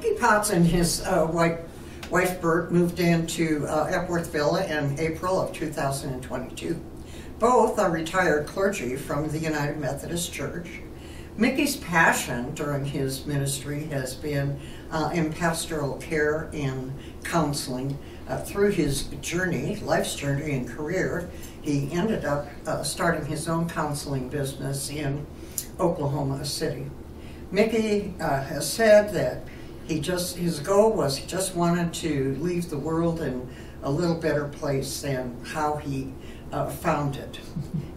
Mickey Potts and his wife Bert moved into Epworth Villa in April of 2022. Both are retired clergy from the United Methodist Church. Mickey's passion during his ministry has been in pastoral care and counseling. Through his journey, life's journey and career, he ended up starting his own counseling business in Oklahoma City. Mickey has said that his goal was he just wanted to leave the world in a little better place than how he found it.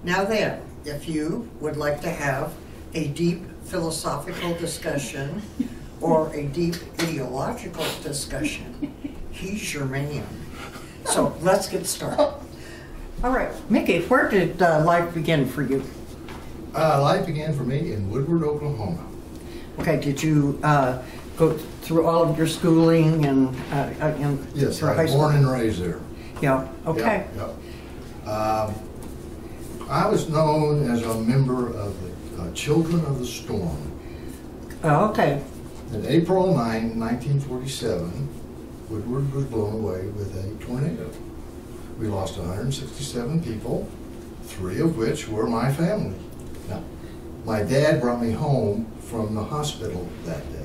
Now then, if you would like to have a deep philosophical discussion or a deep ideological discussion, he's your man. So let's get started. All right, Mickey, where did life begin for you? Life began for me in Woodward, Oklahoma. Okay, did you go through all of your schooling and yes, through I high was school? born and raised there. Yeah, okay. I was known as a member of the Children of the Storm. Oh, okay. On April 9, 1947, Woodward was blown away with a tornado. We lost 167 people, 3 of which were my family. Now, my dad brought me home from the hospital that day.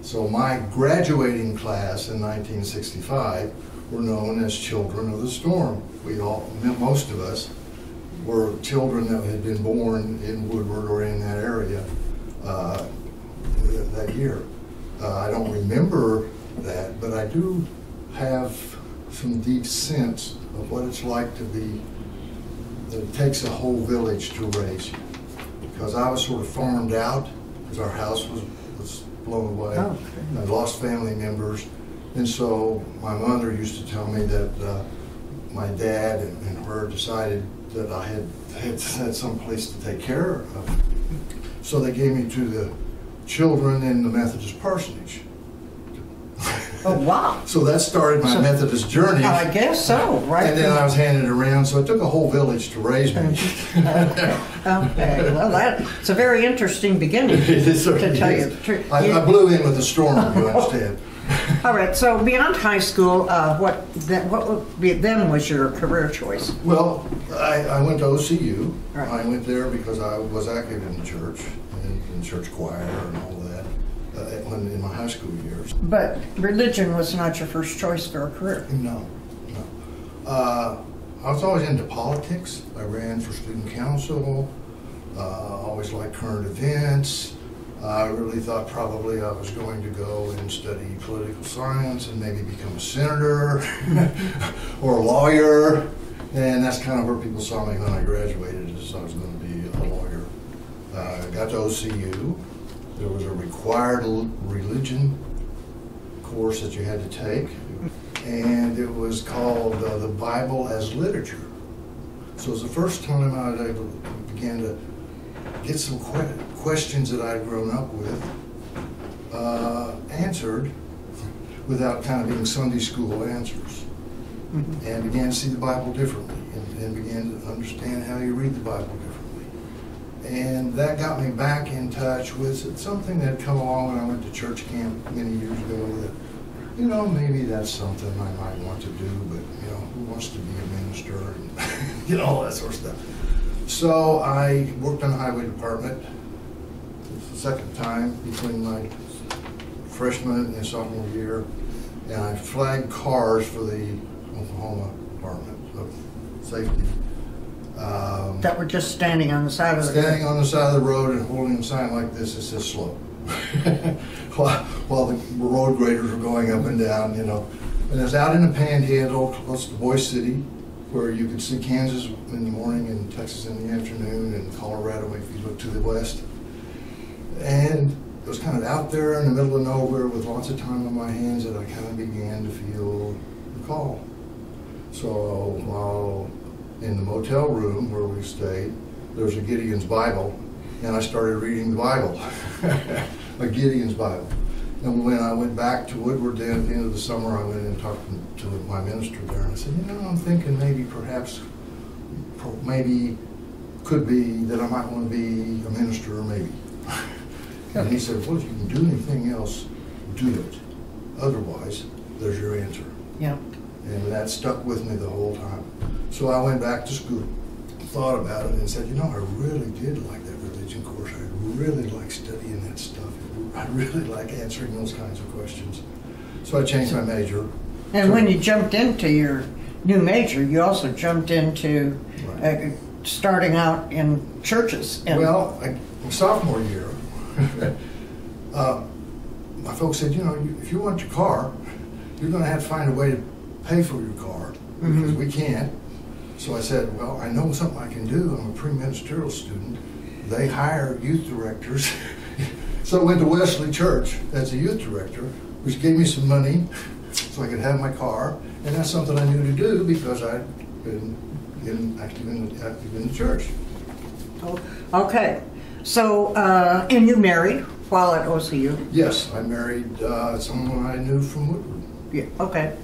So my graduating class in 1965 were known as Children of the Storm. Most of us were children that had been born in Woodward or in that area that year. I don't remember that, but I do have some deep sense of what it's like to be, that it takes a whole village to raise you. Because I was sort of farmed out, because our house was blown away. Oh, okay. I lost family members, and so my mother used to tell me that my dad and her decided that I had some place to take care of. So they gave me to the children in the Methodist parsonage. Oh, wow. So that started my Methodist journey. I guess so, right? And then I was handed around, so it took a whole village to raise me. Okay, well, that's a very interesting beginning, to tell you the truth. I blew in with the storm, you understand. All right, so beyond high school, what then was your career choice? Well, I went to OCU. Right. I went there because I was active in the church, in church choir and all that, in my high school years. But religion was not your first choice for a career? No. I was always into politics. I ran for student council, always liked current events. I really thought probably I was going to go and study political science and maybe become a senator or a lawyer. And that's kind of where people saw me when I graduated, as I was going to be a lawyer. I got to OCU. There was a required religion course that you had to take, and it was called the Bible as Literature. So it was the first time I was able to begin to get some questions that I'd grown up with answered without kind of being Sunday school answers. Mm-hmm. And began to see the Bible differently and began to understand how you read the Bible differently. And that got me back in touch with something that had come along when I went to church camp many years ago that, maybe that's something I might want to do, but, who wants to be a minister and, all that sort of stuff. So I worked in the highway department. It was the second time between my freshman and sophomore year, and I flagged cars for the Oklahoma Department of Safety. That were just standing on the side of the road? Standing on the side of the road and holding a sign like this that says slow. while the road graders were going up and down, And it was out in the Panhandle, close to Boise City, where you could see Kansas in the morning and Texas in the afternoon and Colorado if you look to the west. And it was kind of out there in the middle of nowhere with lots of time on my hands that I kind of began to feel the call. So while in the motel room where we stayed, there was a Gideon's Bible, and I started reading the Bible, a Gideon's Bible. And when I went back to Woodward then at the end of the summer, I went and talked to my minister there, and I said, I'm thinking maybe could be that I might want to be a minister, or maybe. And he said, well, if you can do anything else, do it. Otherwise, there's your answer. Yeah. And that stuck with me the whole time. So I went back to school, thought about it, and said, you know, I really did like that religion course. I really like studying that stuff. I really like answering those kinds of questions. So I changed my major. And when you jumped into your new major, you also jumped into starting out in churches. And well, sophomore year, my folks said, you know, if you want your car, you're going to have to find a way to pay for your car because we can't. So I said, well, I know something I can do. I'm a pre-ministerial student. They hire youth directors. So I went to Wesley Church as a youth director, which gave me some money so I could have my car. And that's something I knew to do because I'd been active in the church. Okay. So, and you married while at OCU? Yes, I married someone I knew from Woodward. Yeah. Okay.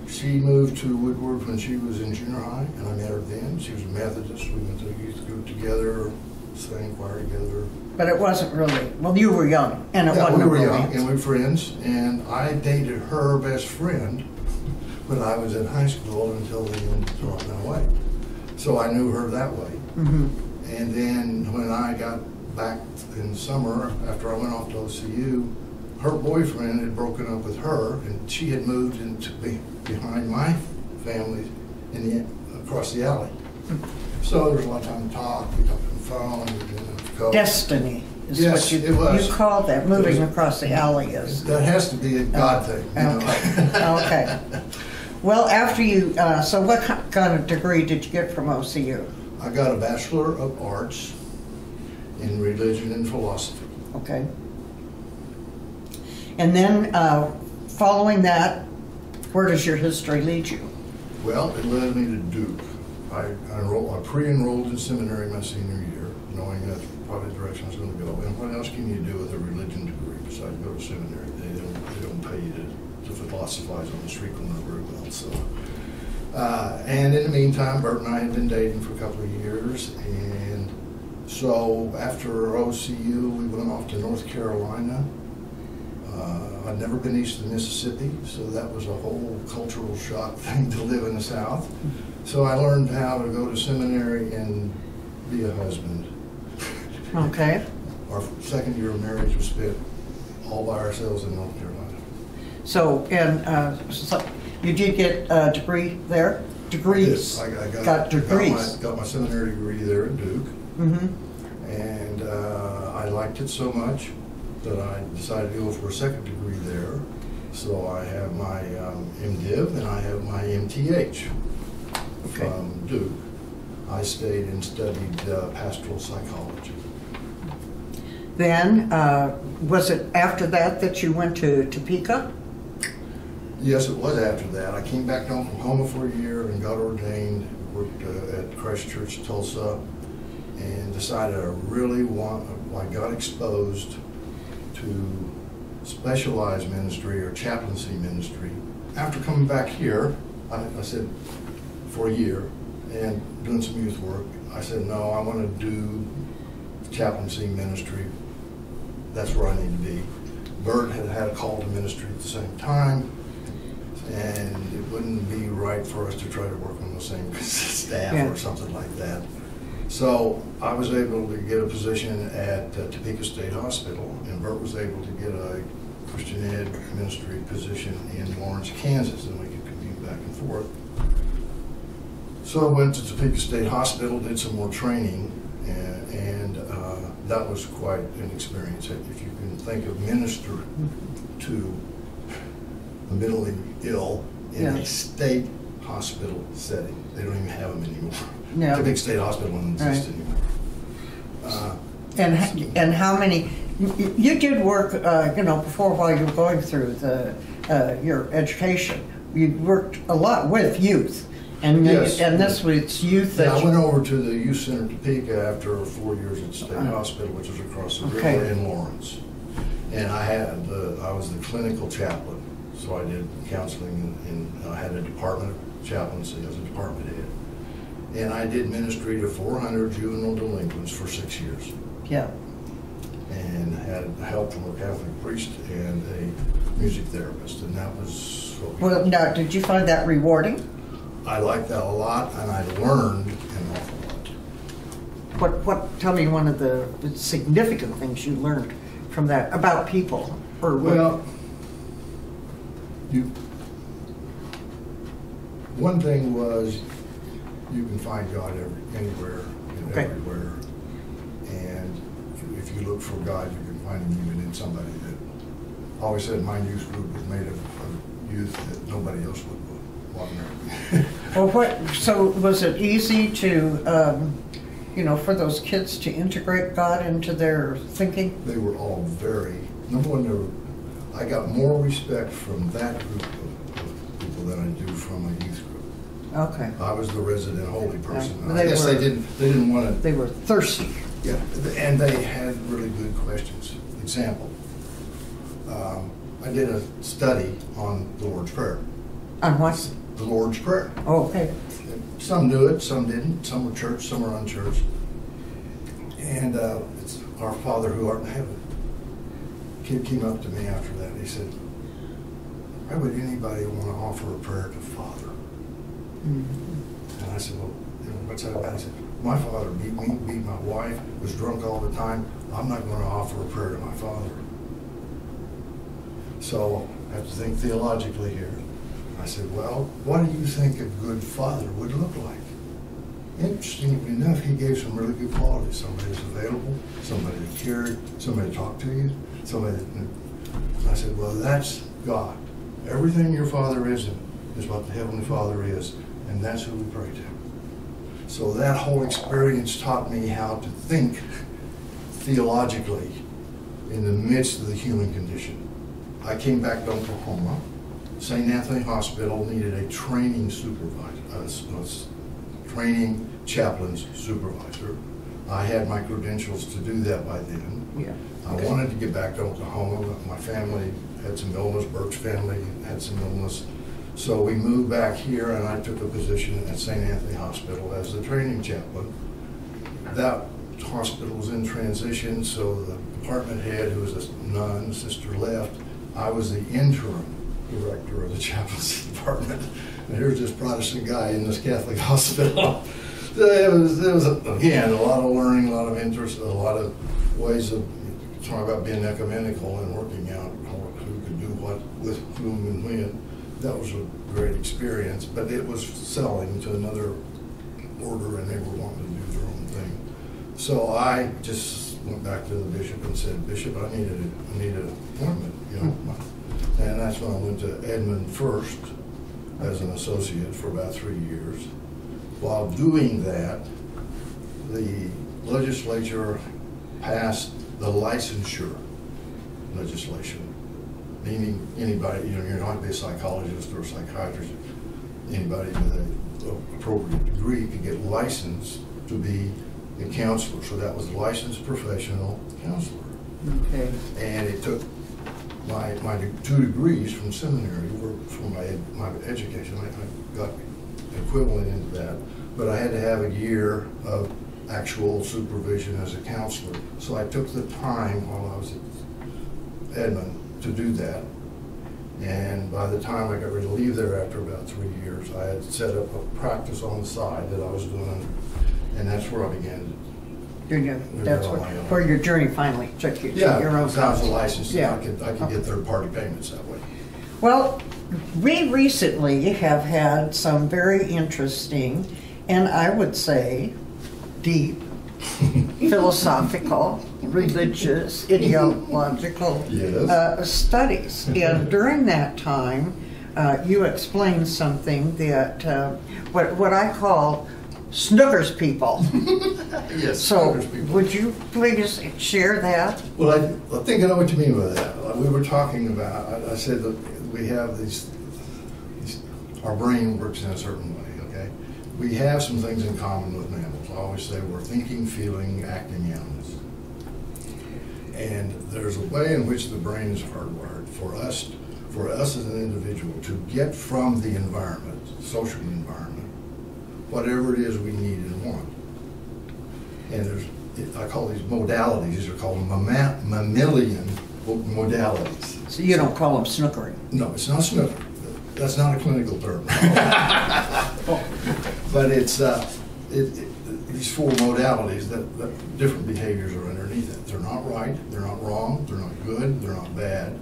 She moved to Woodward when she was in junior high, and I met her then. She was a Methodist. We went to a youth group together, sang choir together. But it wasn't really, well, you were young, and it wasn't we were romance. young, and we were friends, and I dated her best friend when I was in high school until the end of my way. So I knew her that way. And then when I got back in the summer, after I went off to OCU, her boyfriend had broken up with her, and she had moved into behind my family across the alley. So there was a lot of time to talk. We talked on the phone. Destiny is Yes, what it was. you call that. Moving across the alley is. That has to be a God thing. You know? Okay. Well, after you, so what kind of degree did you get from OCU? I got a Bachelor of Arts in Religion and Philosophy. Okay. And then, following that, where does your history lead you? Well, it led me to Duke. I pre-enrolled in seminary my senior year, knowing that's probably the direction I was going to go. And what else can you do with a religion degree besides go to seminary? They don't pay you to philosophize on the street corner very well. So, and in the meantime, Bert and I had been dating for a couple of years, and so after OCU, we went off to North Carolina. I'd never been east of the Mississippi, so that was a whole cultural shock thing to live in the South. So I learned how to go to seminary and be a husband. Okay. Our second year of marriage was spent all by ourselves in North Carolina. So, and so you did get a degree there? Degrees? I got degrees. Got my seminary degree there at Duke. And I liked it so much that I decided to go for a second degree there. So I have my MDiv and I have my MTH from Duke. I stayed and studied pastoral psychology. Then, was it after that you went to Topeka? Yes, it was after that. I came back to Oklahoma for a year and got ordained, worked at Christ Church, Tulsa, and decided I got exposed to specialized ministry or chaplaincy ministry. After coming back here, I said, for a year, and doing some youth work, I said, no, I want to do chaplaincy ministry. That's where I need to be. Bert had a call to ministry at the same time, and it wouldn't be right for us to try to work on the same staff or something like that. So I was able to get a position at Topeka State Hospital, and Bert was able to get a Christian Ed ministry position in Lawrence, Kansas, and we could commute back and forth. So I went to Topeka State Hospital, did some more training, and that was quite an experience. If you can think of minister to the mentally ill in a state hospital setting. They don't even have them anymore. No. Topeka State Hospital doesn't exist anymore. And how many? You did work, before while you were going through your education. You worked a lot with youth. And yes. And this was youth that I went over to the Youth Center Topeka after 4 years at State Hospital, which was across the river in Lawrence. And I was the clinical chaplain, so I did counseling, and I had a department of chaplaincy as a department head. And I did ministry to 400 juvenile delinquents for 6 years. Yeah. And had help from a Catholic priest and a music therapist, and that was what we Well, now, did you find that rewarding? I liked that a lot, and I learned an awful lot. Tell me one of the significant things you learned from that about people, or Well, one thing was you can find God anywhere and Okay. everywhere, and if you look for God, you can find Him even in somebody that. I always said my youth group was made of youth that nobody else would want to Well, so was it easy to, for those kids to integrate God into their thinking? They were all number one, I got more respect from that group of people than I do from a youth group. Okay. I was the resident holy person. Yeah. I guess they didn't want to. They were thirsty. Yeah, and they had really good questions. Example, I did a study on the Lord's Prayer. On what? The Lord's Prayer. Oh, okay. Some knew it, some didn't. Some were church, some were unchurched. And it's Our Father who art in heaven. A kid came up to me after that. He said, "Why would anybody want to offer a prayer to Father?" Mm-hmm. And I said, "Well, what's that about?" He said, "My father beat me, beat my wife, was drunk all the time. I'm not going to offer a prayer to my father." So I have to think theologically here. I said, "Well, what do you think a good father would look like?" Interestingly enough, he gave some really good qualities. Somebody who's available, somebody that cared, somebody to talk to you, somebody that... I said, "Well, that's God. Everything your Father is what the Heavenly Father is, and that's who we pray to." So that whole experience taught me how to think theologically in the midst of the human condition. I came back to Oklahoma. St. Anthony Hospital needed a training supervisor, training chaplain's supervisor. I had my credentials to do that by then. Yeah. I wanted to get back to Oklahoma, but my family had some illness, Burke's family had some illness. So we moved back here, and I took a position at St. Anthony Hospital as the training chaplain. That hospital was in transition, so the department head, who was a nun, sister, left. I was the interim director of the chaplaincy department. And here's this Protestant guy in this Catholic hospital. It was again, a lot of learning, a lot of interest, a lot of ways of talking about being ecumenical and working out who could do what with whom and when. That was a great experience, but it was selling to another order, and they were wanting to do their own thing. So I just went back to the bishop and said, "Bishop, I need an appointment, And that's when I went to Edmond first as an associate for about 3 years. While doing that, the legislature passed the licensure legislation, meaning anybody, you don't have to be a psychologist or a psychiatrist, anybody with an appropriate degree could get licensed to be a counselor. So that was a licensed professional counselor. Okay. And it took my 2 degrees from seminary were for my education. I got equivalent into that, but I had to have a year of actual supervision as a counselor. So I took the time while I was at Edmond to do that. And by the time I got ready to leave there after about 3 years, I had set up a practice on the side that I was doing, and that's where I began. That's where your journey finally took you to your own. Yeah, I was a licensed. Yeah. I could get third-party payments that way. Well, we recently have had some very interesting, and I would say deep, philosophical, religious, ideological Yes. studies. And during that time, you explained something that what I call Snookers people. Yes. So, Snookers people. would you please share that? Well, I think I know what you mean by that. We were talking about, I said that we have these, our brain works in a certain way, okay? We have some things in common with mammals. I always say we're thinking, feeling, acting animals. And there's a way in which the brain is hardwired for us as an individual to get from the environment, social environment, whatever it is we need and want. And I call these modalities, these are called mammalian modalities. So you don't call them snookering? No, it's not snooker. That's not a clinical term. But it's these four modalities that different behaviors are underneath it. They're not right, they're not wrong, they're not good, they're not bad.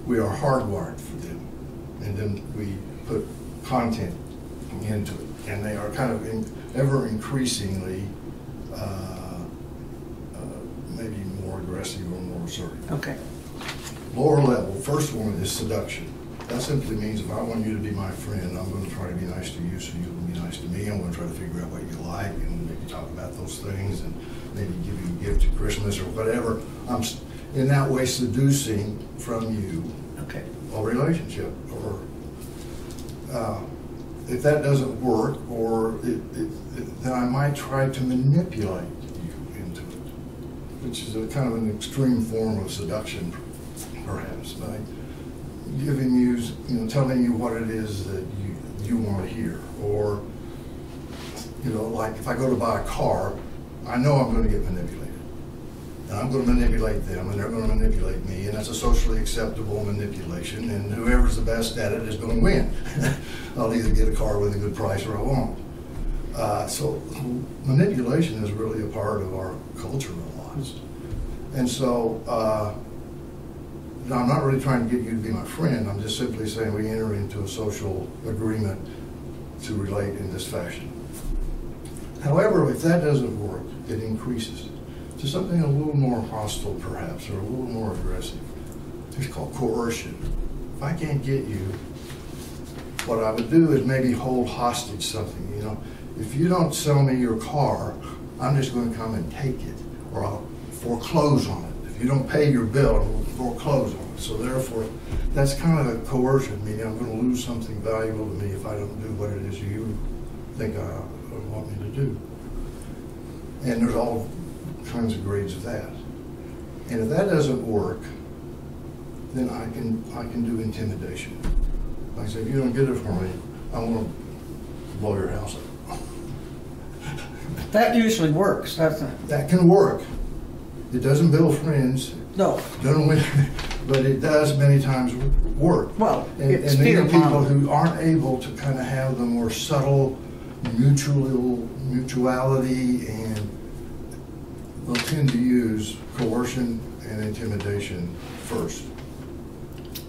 We are hardwired for them. And then we put content into it. And they are kind of ever increasingly maybe more aggressive or more assertive. Okay. Lower level, first one is seduction. That simply means if I want you to be my friend, I'm going to try to be nice to you so you can be nice to me. I'm going to try to figure out what you like and maybe talk about those things and maybe give you a gift at Christmas or whatever. I'm in that way seducing from you Okay. a relationship. Or if that doesn't work, or then I might try to manipulate you into it, which is a kind of an extreme form of seduction, perhaps, by giving you, telling you what it is that you want to hear. Or, like if I go to buy a car, I know I'm going to get manipulated. And I'm going to manipulate them, and they're going to manipulate me, and that's a socially acceptable manipulation, and whoever's the best at it is going to win. I'll either get a car with a good price or I won't. So manipulation is really a part of our culture a lot. And so I'm not really trying to get you to be my friend. I'm just simply saying we enter into a social agreement to relate in this fashion. However, if that doesn't work, it increases to something a little more hostile, perhaps, or a little more aggressive. It's called coercion. If I can't get you, what I would do is maybe hold hostage something. If you don't sell me your car, I'm just going to come and take it, or I'll foreclose on it. If you don't pay your bill, I'll foreclose on it. So therefore, that's kind of a coercion, meaning I'm going to lose something valuable to me if I don't do what it is you think I want me to do. And there's all kinds of grades of that. And if that doesn't work, then I can do intimidation. Like I say, if you don't get it for me, I'm going to blow your house up. That usually works, doesn't it? That can work. It doesn't build friends. No. Doesn't win, but it does many times work. Well, and it's these are people fear-mongering. who aren't able to kind of have the more subtle mutuality, and they'll tend to use coercion and intimidation first.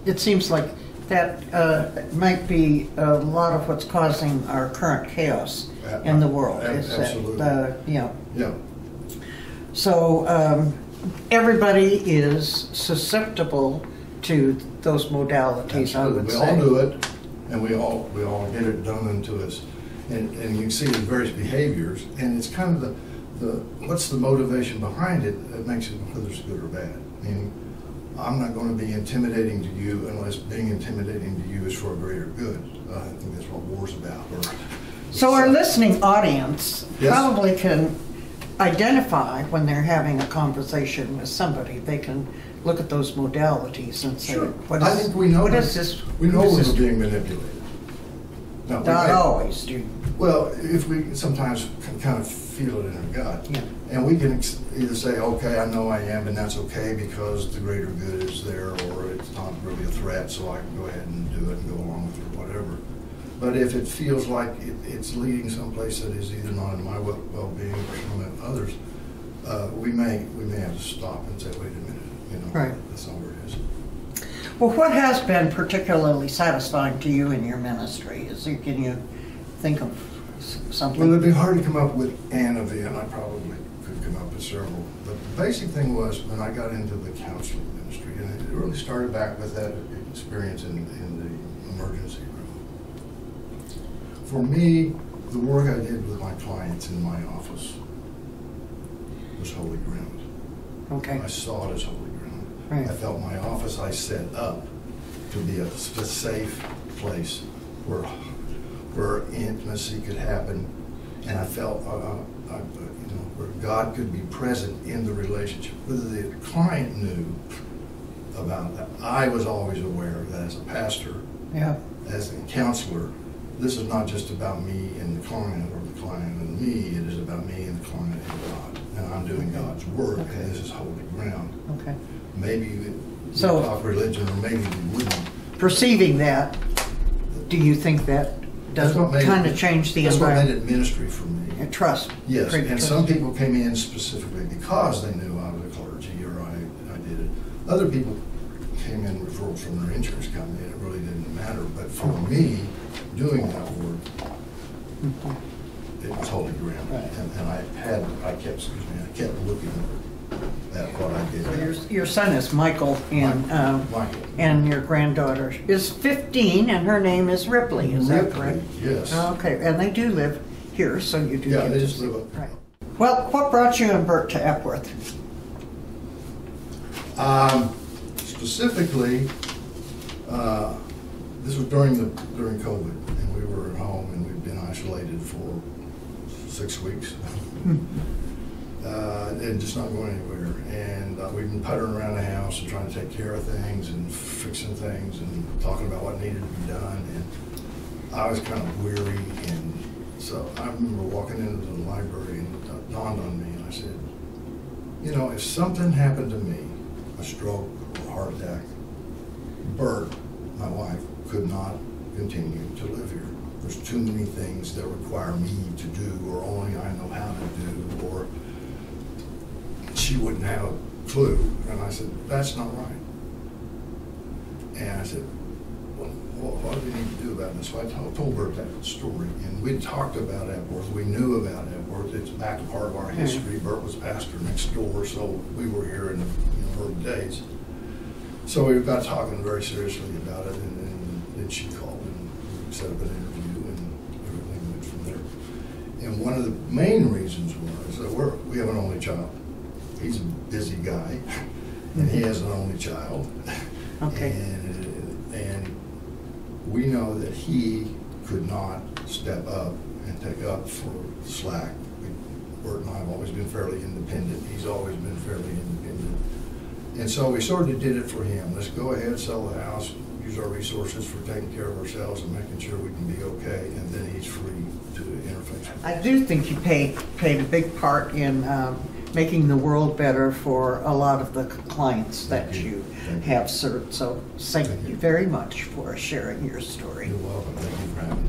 It seems like that might be a lot of what's causing our current chaos in the world. Absolutely. Yeah. So everybody is susceptible to those modalities, I would we say. all do it, and we all get it done unto us. And you can see the various behaviors, and it's kind of the what's the motivation behind it that makes it whether it's good or bad. Meaning, I'm not going to be intimidating to you unless being intimidating to you is for a greater good. I think that's what war's about. So our listening audience Yes. probably can identify when they're having a conversation with somebody. They can look at those modalities and say, Sure. what I is, think we know what that. is this? We know what is we're this? being manipulated. No, Not always, do you? Well, if we sometimes can kind of feel it in our gut, Yeah. and we can either say, okay, I know I am, and that's okay because the greater good is there, or it's not really a threat, so I can go ahead and do it and go along with it or whatever. But if it feels like it's leading someplace that is either not in my well-being or some of others, we may have to stop and say, wait a minute, Right. That's not where it is. Well, what has been particularly satisfying to you in your ministry? Can you think of something? Well, it'd be hard to come up with an event. I probably could come up with several. But the basic thing was when I got into the counseling ministry, and it really started back with that experience in the emergency room. For me, the work I did with my clients in my office was holy ground. Okay. I saw it as holy ground. Right. I felt my office I set up to be a safe place where intimacy could happen, and I felt where God could be present in the relationship. Whether the client knew about that, I was always aware that as a pastor, Yeah. as a counselor, this is not just about me and the client, or the client and me. It is about me and the client and God. And I'm doing God's work, and this is holy ground. Okay. Maybe we So- talk religion, or maybe we wouldn't. Perceiving that, do you think that does That's what made kind it- of change the That's what made environment? it ministry for me. Trust. Yes, Great and trust. some people came in specifically because they knew I was a clergy, or I did it. Other people came in referrals from their insurance company, and it really didn't matter. But for me, doing that work, it was holy ground. Right. And I kept looking at what I did. So your son is Michael, and Michael. and your granddaughter is 15, and her name is Ripley. Is that Ripley, correct? yes. Okay, and they do live here, so you do. Yeah, get they to just see- live up. Right. Well, what brought you and Bert to Epworth? Specifically, this was during COVID, and we were at home, and we'd been isolated for 6 weeks, and just not going anywhere. And we've been puttering around the house and trying to take care of things and fixing things and talking about what needed to be done. And I was kind of weary, and so I remember walking into the library, and it dawned on me, and I said, you know, if something happened to me, a stroke or a heart attack, Bert, my wife, could not continue to live here. There's too many things that require me to do, or only I know how to do, or she wouldn't have a clue. And I said, that's not right. And I said, well, what do we need to do about this? So I told Bert that story, and we'd talked about Epworth. We knew about Epworth. It's back a part of our history. Bert was pastor next door, so we were here in the early days. So we got talking very seriously about it, and then she called and we set up an interview, and everything went from there. And one of the main reasons was that we have an only child. He's a busy guy, and he has an only child. Okay. And we know that he could not step up and take up for slack. Bert and I have always been fairly independent. He's always been fairly independent. And so we sort of did it for him. Let's go ahead, sell the house, use our resources for taking care of ourselves and making sure we can be okay, and then he's free to interface. I do think you played a big part in making the world better for a lot of the clients that you have served. So thank you very much for sharing your story. You're welcome. Thank you for having me.